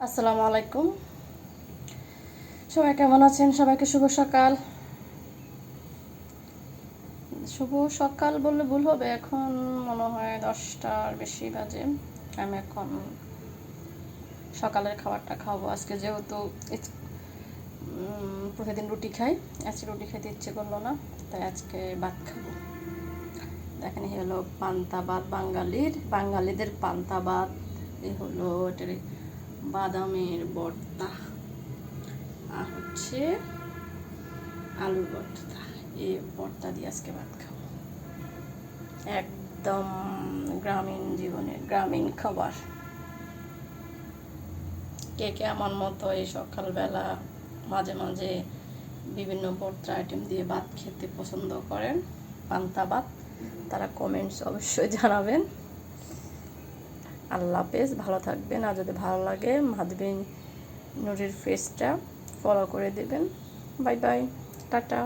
আসসালামু আলাইকুম। সবাই কেমন আছেন? সবাইকে শুভ সকাল। শুভ সকাল বললে ভুল হবে, এখন মনে হয় 10টার বেশি বাজে। আমি এখন সকালের খাবারটা খাবো। আজকে যেহেতু প্রতিদিন রুটি খাই, আজকে রুটি খেতে ইচ্ছে করলো না, তাই আজকে ভাত খাবো। দেখেন, এই হলো পান্তা ভাত, বাঙালিদের পান্তা ভাত। এই হলো এটার বাদামের ভর্তা, আর হচ্ছে আলুর ভর্তা। এই ভর্তা দিয়ে আজকে ভাত খাবো। একদম গ্রামীণ জীবনের গ্রামীণ খাবার। কে কে আমার মতো এই সকালবেলা মাঝে মাঝে বিভিন্ন ভর্তা আইটেম দিয়ে ভাত খেতে পছন্দ করেন, পান্তা ভাত, তারা কমেন্টস অবশ্যই জানাবেন। আল্লাহ হাফেজ, ভালো থাকবেন। আর যদি ভালো লাগে মাধবী নুরির ফেসটা ফলো করে দেবেন। Bye bye, tata.